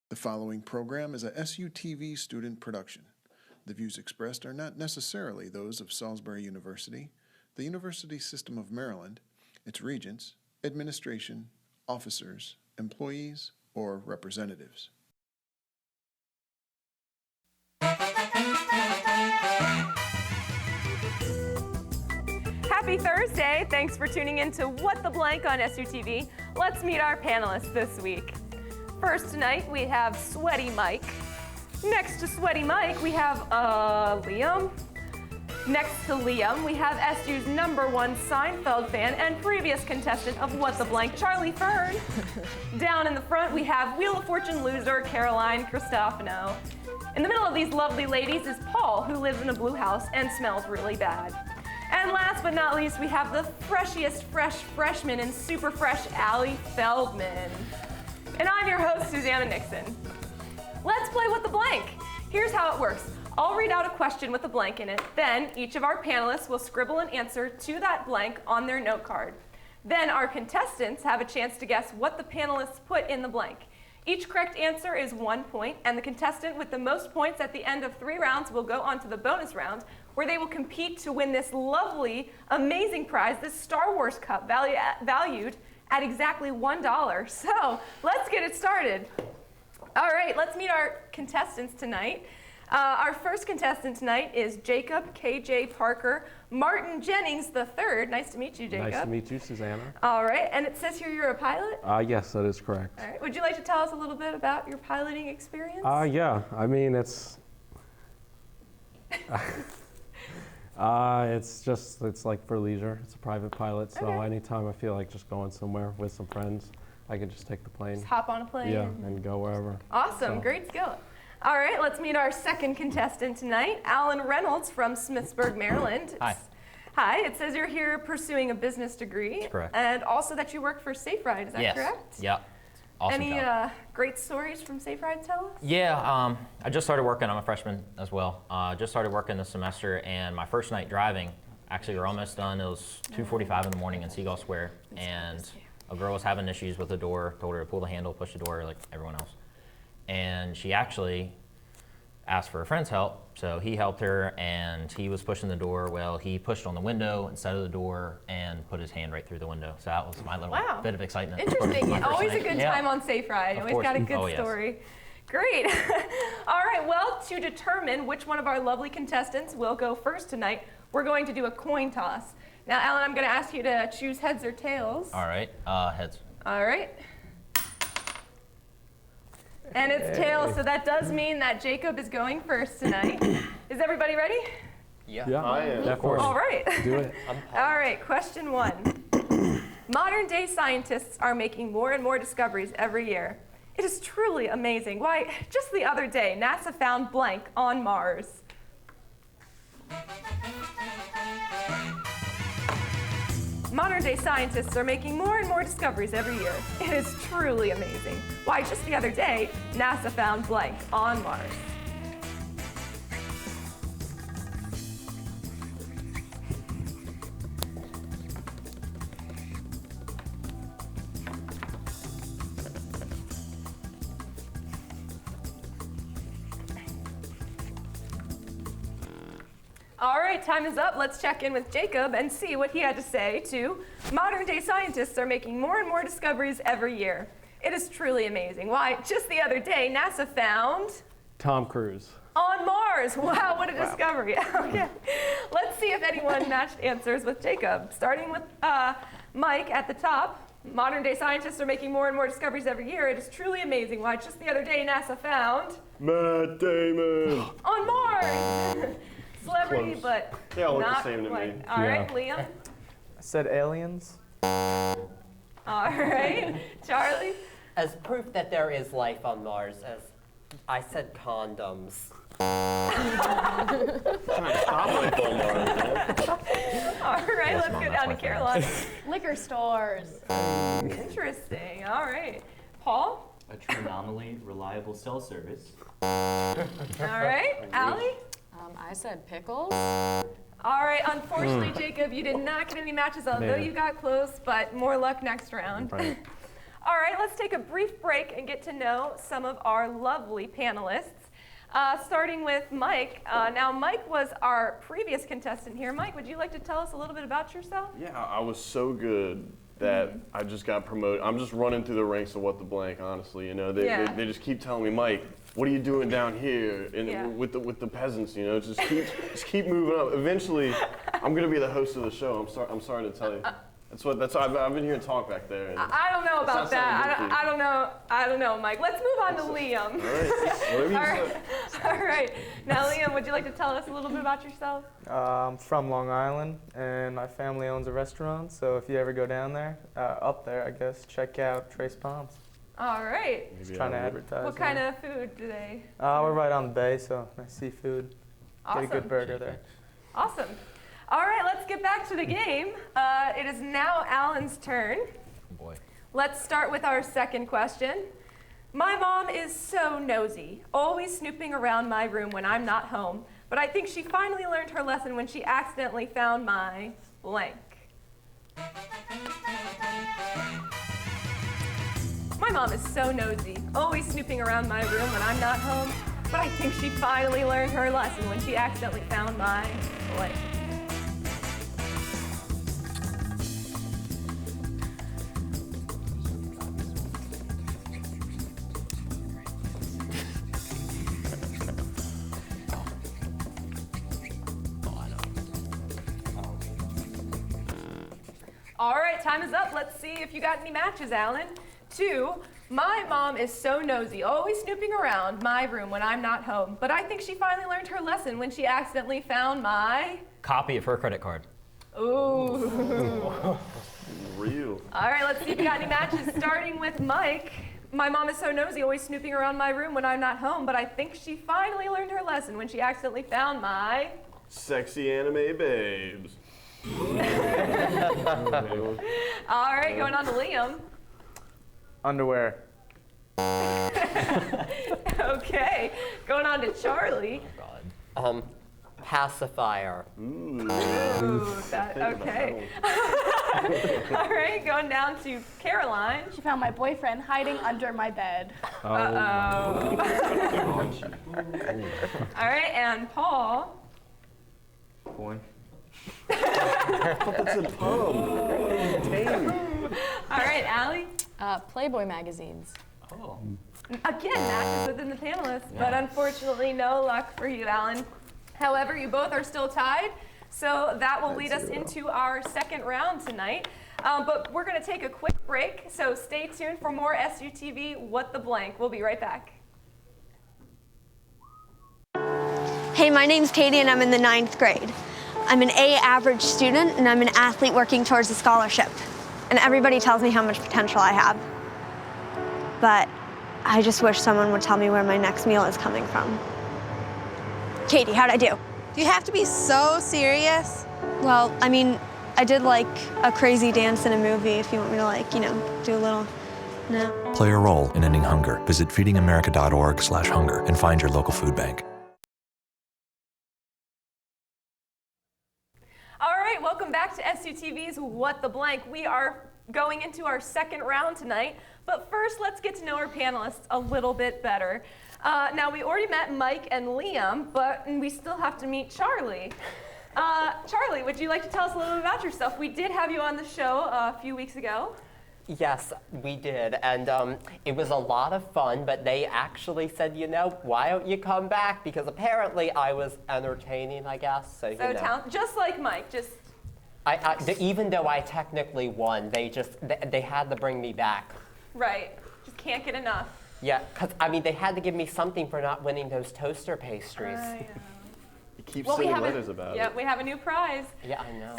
The following program is a SUTV student production. The views expressed are not necessarily those of Salisbury University, the University System of Maryland, its regents, administration, officers, employees, or representatives. Happy Thursday! Thanks for tuning in to What the Blank on SUTV. Let's meet our panelists this week. First tonight, we have Sweaty Mike. Next to Sweaty Mike, we have Liam. Next to Liam, we have SU's #1 Seinfeld fan and previous contestant of What the Blank, Charlie Fern. Down in the front, we have Wheel of Fortune loser Caroline Cristofano. In the middle of these lovely ladies is Paul, who lives in a blue house and smells really bad. And last but not least, we have the freshiest freshman and super fresh Allie Feldman. And I'm your host, Susanna Nixon. Let's play What the Blank. Here's how it works. I'll read out a question with a blank in it. Then each of our panelists will scribble an answer to that blank on their note card. Then our contestants have a chance to guess what the panelists put in the blank. Each correct answer is 1 point, and the contestant with the most points at the end of 3 rounds will go on to the bonus round, where they will compete to win this lovely, amazing prize, this Star Wars cup valued at exactly $1. So let's get it started. All right, let's meet our contestants tonight. Our first contestant tonight is Jacob KJ Parker Martin Jennings III. Nice to meet you, Jacob. Nice to meet you, Susanna. All right, and it says here you're a pilot? Yes, that is correct. All right, would you like to tell us a little bit about your piloting experience? Yeah, I mean, it's it's like for leisure. It's a private pilot, so Okay. anytime I feel like just going somewhere with some friends, I can just take the plane. Just hop on a plane? Yeah, and go wherever. Awesome, So. great skill. All right, let's meet our second contestant tonight, Alan Reynolds from Smithsburg, Maryland. Hi. Hi, it says you're here pursuing a business degree. That's correct. And also that you work for Safe Ride, is that Yes. correct? Yep. Awesome Any job. great stories from Safe Ride to tell us? Yeah, I just started working. I'm a freshman as well. Just started working this semester, and my first night driving, actually we're almost done. It was 2:45 in the morning in Seagull Square, and a girl was having issues with the door, told her to pull the handle, push the door like everyone else. And she actually asked for a friend's help, so he helped her, and he was pushing the door. Well, he pushed on the window instead of the door and put his hand right through the window. So that was my little bit of excitement. Interesting. My first Always a night. good Yeah. time on Safe Ride. Of Always course. got a good Oh, yes. story. Great. All right, well, to determine which one of our lovely contestants will go first tonight, we're going to do a coin toss. Now, Alan, I'm going to ask you to choose heads or tails. All right, heads. All right. And it's tails, so that does mean that Jacob is going first tonight. Is everybody ready? Yeah, I am. of course. All right. Do it. All right, question 1. Modern day scientists are making more and more discoveries every year. It is truly amazing. Why, just the other day, NASA found blank on Mars. Modern day scientists are making more and more discoveries every year. It is truly amazing. Why, just the other day, NASA found blank on Mars. All right, time is up. Let's check in with Jacob and see what he had to say to modern day scientists are making more and more discoveries every year. It is truly amazing. Why, just the other day, NASA found Tom Cruise. on Mars. Wow, what a discovery. Okay, let's see if anyone matched answers with Jacob. Starting with Mike at the top. Modern day scientists are making more and more discoveries every year. It is truly amazing. Why, just the other day, NASA found Matt Damon. on Mars. Celebrity, Close. but They all look the not same to quite. me. All right, Liam. I said aliens. All right, Charlie. As proof that there is life on Mars, as I said condoms. All right, let's go down to Caroline. Liquor stores. Interesting. All right, Paul. A trinomally reliable cell service. All right, Allie. I said pickles. All right, unfortunately, Jacob, you did not get any matches, although Man. you got close, but more luck next round. Right. All right, let's take a brief break and get to know some of our lovely panelists. Starting with Mike. Now, Mike was our previous contestant here. Mike, would you like to tell us a little bit about yourself? Yeah, I was so good that I just got promoted. I'm just running through the ranks of What the Blank, honestly. You know, they just keep telling me, Mike, what are you doing down here with the peasants? You know, just keep moving up. Eventually, I'm gonna be the host of the show. I'm sorry to tell you. I've been hearing talk back there. I don't know about that. I don't know, Mike. Let's move on to Liam. All right. All right. Now, Liam, would you like to tell us a little bit about yourself? I'm from Long Island, and my family owns a restaurant. So if you ever go down there, up there, I guess, check out Trace Palms. All right. Just trying to advertise. What kind of food do they? We're right on the bay, so nice seafood. Awesome. Get a good burger there. Awesome. All right, let's get back to the game. It is now Alan's turn. Boy. Let's start with our second question. My mom is so nosy, always snooping around my room when I'm not home, but I think she finally learned her lesson when she accidentally found my blank. My mom is so nosy, always snooping around my room when I'm not home, but I think she finally learned her lesson when she accidentally found my blank. All right, time is up. Let's see if you got any matches, Alan. 2, my mom is so nosy, always snooping around my room when I'm not home, but I think she finally learned her lesson when she accidentally found my... Copy of her credit card. Ooh. Real. All right, let's see if you got any matches. Starting with Mike. My mom is so nosy, always snooping around my room when I'm not home, but I think she finally learned her lesson when she accidentally found my... Sexy anime babes. All right, going on to Liam. Underwear. Okay, going on to Charlie. Pacifier. Ooh, okay. All right, going down to Caroline. She found my boyfriend hiding under my bed. Uh-oh. All right, and Paul. Porn. That's a pub. Tame. All right, Allie. Playboy magazines. Oh. Again, matches within the panelists, but unfortunately no luck for you, Alan. However, you both are still tied, so that will lead us into our second round tonight. But we're going to take a quick break, so stay tuned for more SUTV What the Blank. We'll be right back. Hey, my name's Katie and I'm in the 9th grade. I'm an A average student and I'm an athlete working towards a scholarship. And everybody tells me how much potential I have. But I just wish someone would tell me where my next meal is coming from. Katie, how'd I do? Do you have to be so serious? Well, I mean, I did like a crazy dance in a movie if you want me to like, you know, do a little, no. Play a role in ending hunger. Visit feedingamerica.org/hunger and find your local food bank. All right, welcome back to SUTV's What the Blank. We are going into our second round tonight, but first let's get to know our panelists a little bit better. Now, we already met Mike and Liam, but we still have to meet Charlie. Charlie, would you like to tell us a little bit about yourself? We did have you on the show a few weeks ago. Yes, we did, and it was a lot of fun, but they actually said, you know, why don't you come back? Because apparently I was entertaining, I guess, so you know. Just like Mike, just... even though I technically won, they had to bring me back. Right, just can't get enough. Yeah, because, I mean, they had to give me something for not winning those toaster pastries. You keep sending letters about it. Yeah, we have a new prize. Yeah, I know.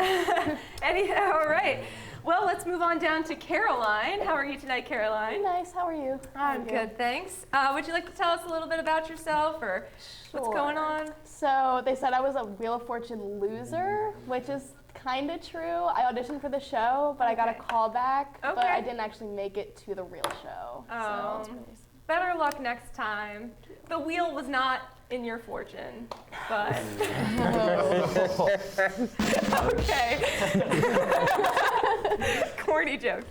Anyhow, all right. Well, let's move on down to Caroline. How are you tonight, Caroline? Nice, how are you? I'm good, thanks. Would you like to tell us a little bit about yourself or what's going on? So they said I was a Wheel of Fortune loser, which is kind of true. I auditioned for the show, but I got a call back, but I didn't actually make it to the real show. So it's really sad. Better luck next time. The wheel was not in your fortune, but... Okay. Corny joke.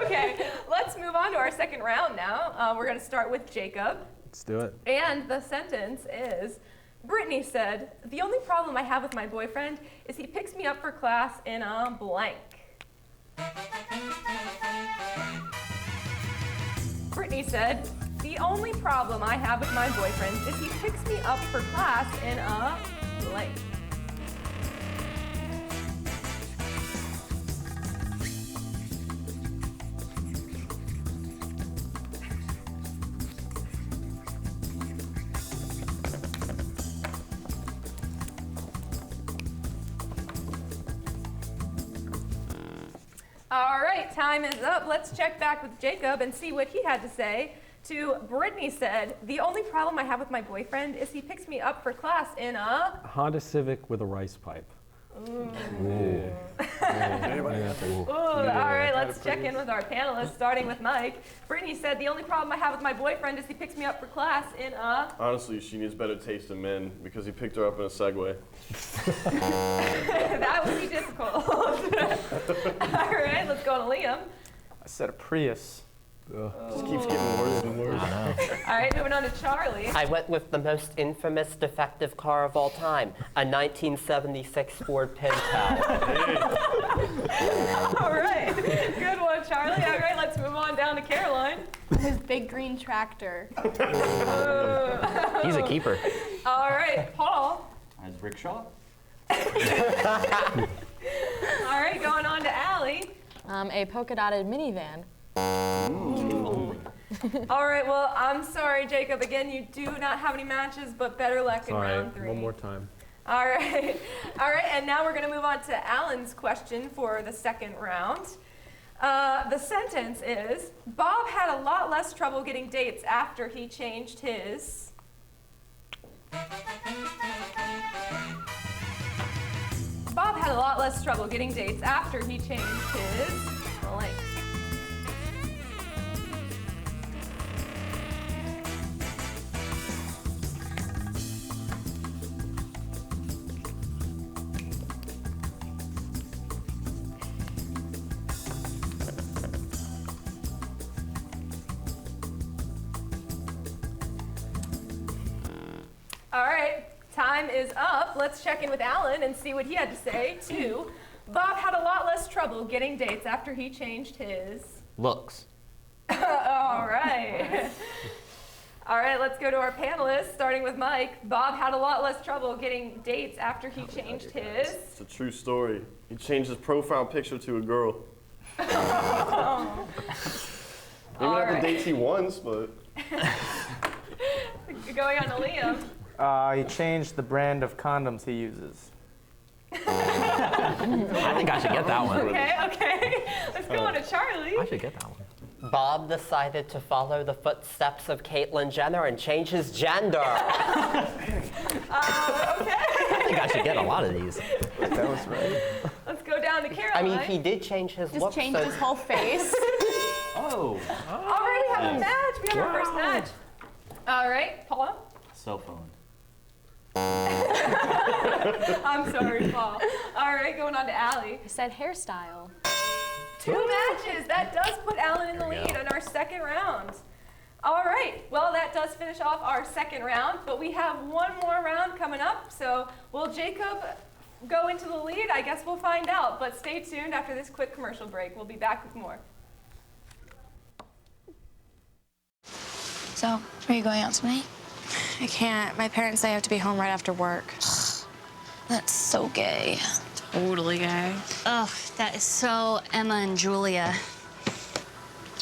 Okay, let's move on to our second round now. We're going to start with Jacob. Let's do it. And the sentence is, Brittany said, the only problem I have with my boyfriend is he picks me up for class in a blank. Brittany said, the only problem I have with my boyfriend is he picks me up for class in a blank. All right, time is up. Let's check back with Jacob and see what he had to say. To Brittany said, the only problem I have with my boyfriend is he picks me up for class in a Honda Civic with a rice pipe. Ooh. Ooh. Ooh. All right, let's check in with our panelists, starting with Mike. Brittany said, the only problem I have with my boyfriend is he picks me up for class in a... Honestly, she needs better taste in men because he picked her up in a Segway. That would be difficult. All right, let's go to Liam. I said a Prius. Just keeps getting worse and worse. All right, moving on to Charlie. I went with the most infamous defective car of all time, a 1976 Ford Pinto. All right, good one, Charlie. All right, let's move on down to Caroline. His big green tractor. He's a keeper. All right, Paul. As rickshaw. All right, going on to Allie. A polka dotted minivan. All right, well, I'm sorry, Jacob. Again, you do not have any matches, but better luck in round 3. One more time. All right. All right, and now we're going to move on to Alan's question for the second round. The sentence is, Bob had a lot less trouble getting dates after he changed his... Bob had a lot less trouble getting dates after he changed his blank. All right, time is up. Let's check in with Alan and see what he had to say too. Bob had a lot less trouble getting dates after he changed his... Looks. All right. All right, let's go to our panelists, starting with Mike. Bob had a lot less trouble getting dates after he changed his... It's a true story. He changed his profile picture to a girl. Maybe not the dates he wants, but... Going on to Liam. He changed the brand of condoms he uses. I think I should get that one. Okay. Let's go on to Charlie. I should get that one. Bob decided to follow the footsteps of Caitlyn Jenner and change his gender. I think I should get a lot of these. That was right. Let's go down to Caroline. I mean, he did change his look. Just changed his whole face. Oh. All right, we have a match. We have our first match. All right, Paula. Cell phone. I'm sorry, Paul. All right, going on to Allie. I said hairstyle. 2 matches. That does put Alan in the lead in our second round. All right, well, that does finish off our second round, but we have one more round coming up. So will Jacob go into the lead? I guess we'll find out, but stay tuned after this quick commercial break. We'll be back with more. So, are you going out tonight? I can't. My parents say I have to be home right after work. That's so gay. Totally gay. Ugh, that is so Emma and Julia.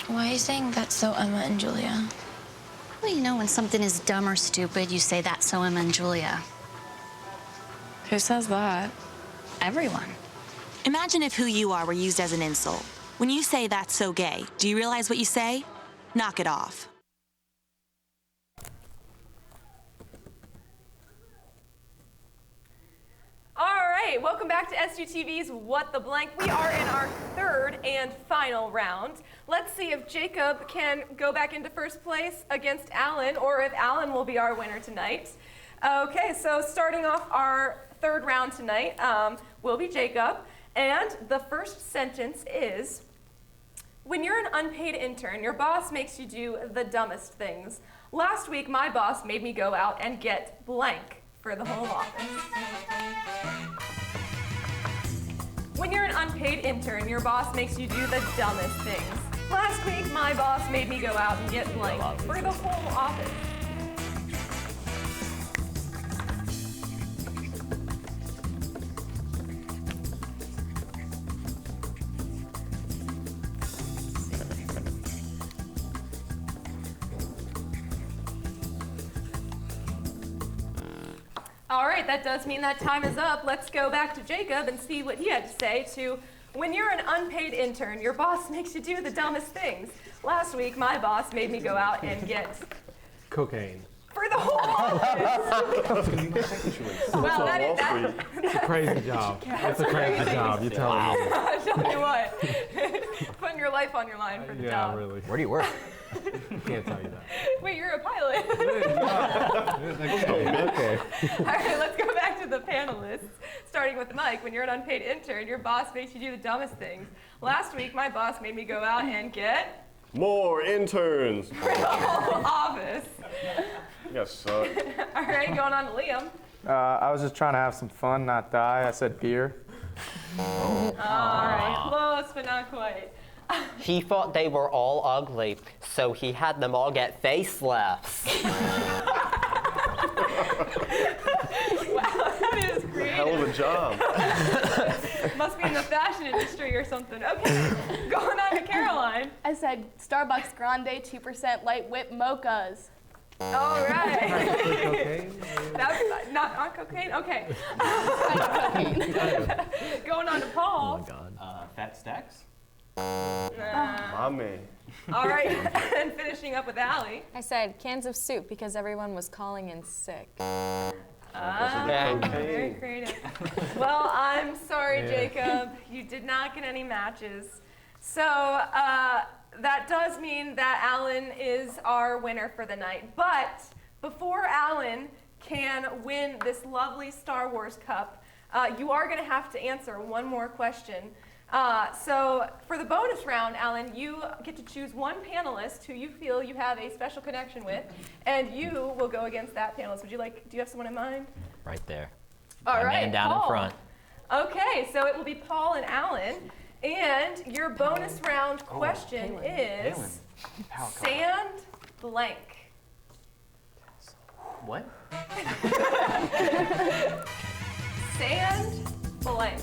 Why are you saying that's so Emma and Julia? Well, you know, when something is dumb or stupid, you say that's so Emma and Julia. Who says that? Everyone. Imagine if who you are were used as an insult. When you say that's so gay, do you realize what you say? Knock it off. All right, welcome back to SUTV's What the Blank. We are in our third and final round. Let's see if Jacob can go back into first place against Alan, or if Alan will be our winner tonight. Okay, so starting off our third round tonight will be Jacob. And the first sentence is, when you're an unpaid intern, your boss makes you do the dumbest things. Last week, my boss made me go out and get blank for the home office. When you're an unpaid intern, your boss makes you do the dumbest things. Last week, my boss made me go out and get blank for the home office. All right, that does mean that time is up. Let's go back to Jacob and see what he had to say to, when you're an unpaid intern, your boss makes you do the dumbest things. Last week, my boss made me go out and get cocaine. For the whole office. Well, that's It's a crazy job. It's a crazy job. You're telling me. I'll tell you what. Putting your life on your line for the job. Yeah, really. Where do you work? Can't tell you that. Wait, you're a pilot. Okay. All right, let's go back to the panelists. Starting with Mike, when you're an unpaid intern, your boss makes you do the dumbest things. Last week, my boss made me go out and get more interns. for the whole office. You guys suck. All right, going on to Liam. I was just trying to have some fun, not die. I said beer. All right, close, but not quite. He thought they were all ugly, so he had them all get facelifts. Wow, that is creative. Hell of a job. Must be in the fashion industry or something. Okay, going on to Caroline. I said Starbucks Grande 2% light whip mochas. All right. That's not on cocaine? Okay. Going on to Paul. Oh my God. Fat stacks? My man. All right, and finishing up with Allie. I said cans of soup because everyone was calling in sick. Very creative. Well, I'm sorry, Jacob. You did not get any matches. So that does mean that Alan is our winner for the night. But before Alan can win this lovely Star Wars cup, you are going to have to answer one more question. So for the bonus round, Alan, you get to choose one panelist who you feel you have a special connection with, and you will go against that panelist. Do you have someone in mind? Right there. All My right, man down Paul. in front. Okay, so it will be Paul and Alan, and your bonus round question is sand blank. What? Sand blank.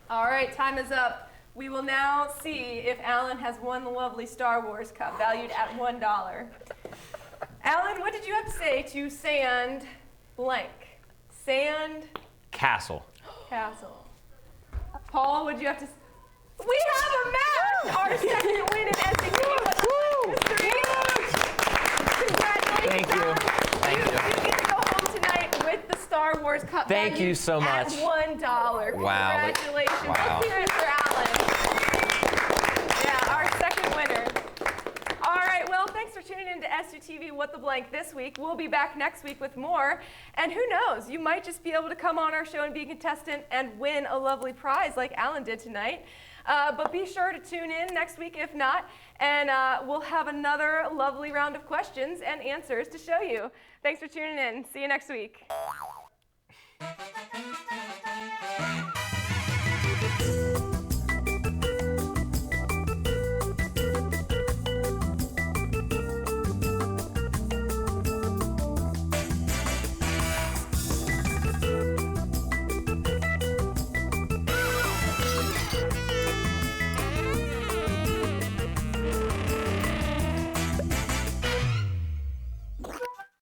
All right, time is up. We will now see if Alan has won the lovely Star Wars cup, valued at $1. Alan, what did you have to say to sand blank? Sand Castle. castle. Paul, what did you have to say? We have a match! Our second win in SUTV history. Congratulations, Thank you. Alan. Thank you. You get to go home tonight with the Star Wars cup. Thank you valued so much. At $1. Wow. Congratulations. Wow. Let's hear it for Alan. Yeah, our second winner. All right, well, thanks for tuning in to SUTV What the Blank this week. We'll be back next week with more. And who knows, you might just be able to come on our show and be a contestant and win a lovely prize like Alan did tonight. But be sure to tune in next week if not, and we'll have another lovely round of questions and answers to show you. Thanks for tuning in. See you next week.